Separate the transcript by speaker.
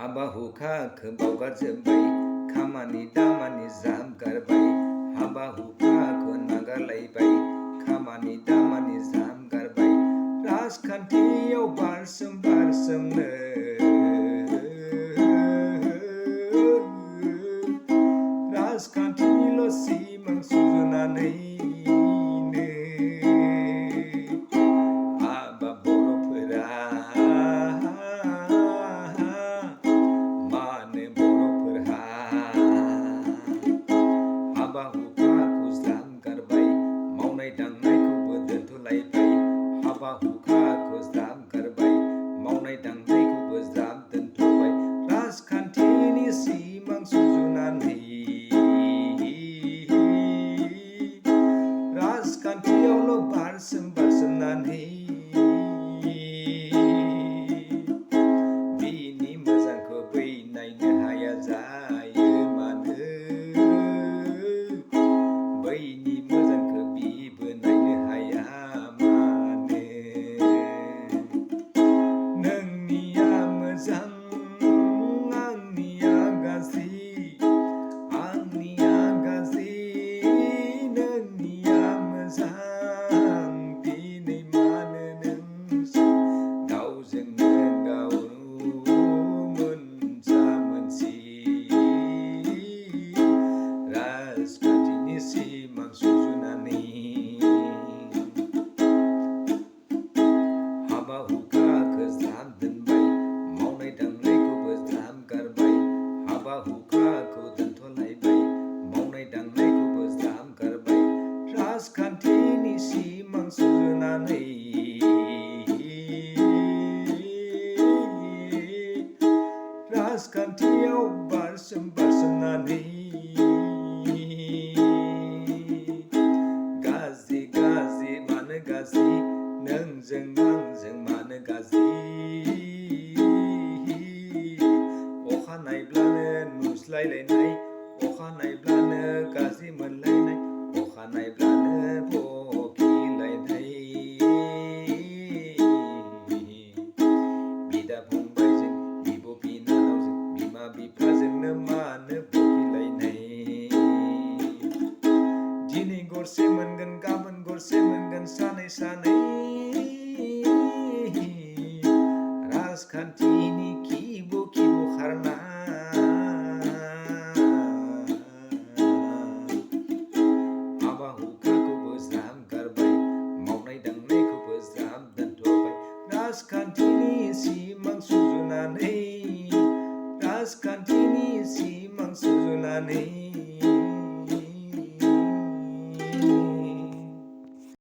Speaker 1: हाबा हुखाखौ बावगारजोब्बाय खामानि दामानि ज्राब गारबाय हाबा हुखाखौ नागारलायबाय खामानि दामानि ज्राब गारबाय राजखान्थियाव बारसोमनो राजखान्थिनिल' सिमां सुजुनानैनो हाबा बर'फोरा मानो बर'फोरहा हाबा हुखाखौ ज्राब गारबाय मावनाय दांनायखौबो दोनथ'लायबाय हाबा हुखाखौ ज्राब गारबाय मावनाय दांनायखौबो ज्राब दोनथ'बाय राजखान्थिनि सिमां सुजुनानै राजखान्थियावल' बारसोमनानै बिनि मोजांखौ बै नायनो हाया जायो मानो बैनि मोजांखौ बिबो नायनो हाया मानो नोंनिया मोजां आंनिया गाज्रि आंनिया गाज्रि नोंनिया मोजां दिनै मानो नोंसोर गावजोंनो गाव मोनसा मोनसि राजखान्थिनि सिमां सुजुनानै हाबा हुखाखौ ज्राब दोनबाय मावनाय दांनायखौबो ज्राब गारबाय हाबा हुखाखौ दोनथ'लायबाय मावनाय दांनायखौबो ज्राब गारबाय राजखान्थिनि सिमां सुजुनानै राजखान्थियाव बारसोमनानै गाज्रि गाज्रि मानो गाज्रि नोंजों आंजों मानो गाज्रि अखा नायब्लानो नुज्लायलायनाय अखा नायब्लानो गाज्रि मोनलायनाय अखा नायब्लानो बखिलायनाय बिदा फंबायजों बिब' बिनानावजों बिमा बिफाजोंनो मानो बखिलायनाय दिनै गरसे मोनगोन गाबोन गरसे मोनगोन सानै सानै राजखान्थिनि खिबु खारना हाबा हुखाखौबो ज्राब गारबाय मावनाय दांनायखौबो ज्राब दोनथ'बाय राजखान्थिनि सिमां सुजुनानै राजखान्थिनि सिमां सुजुनानै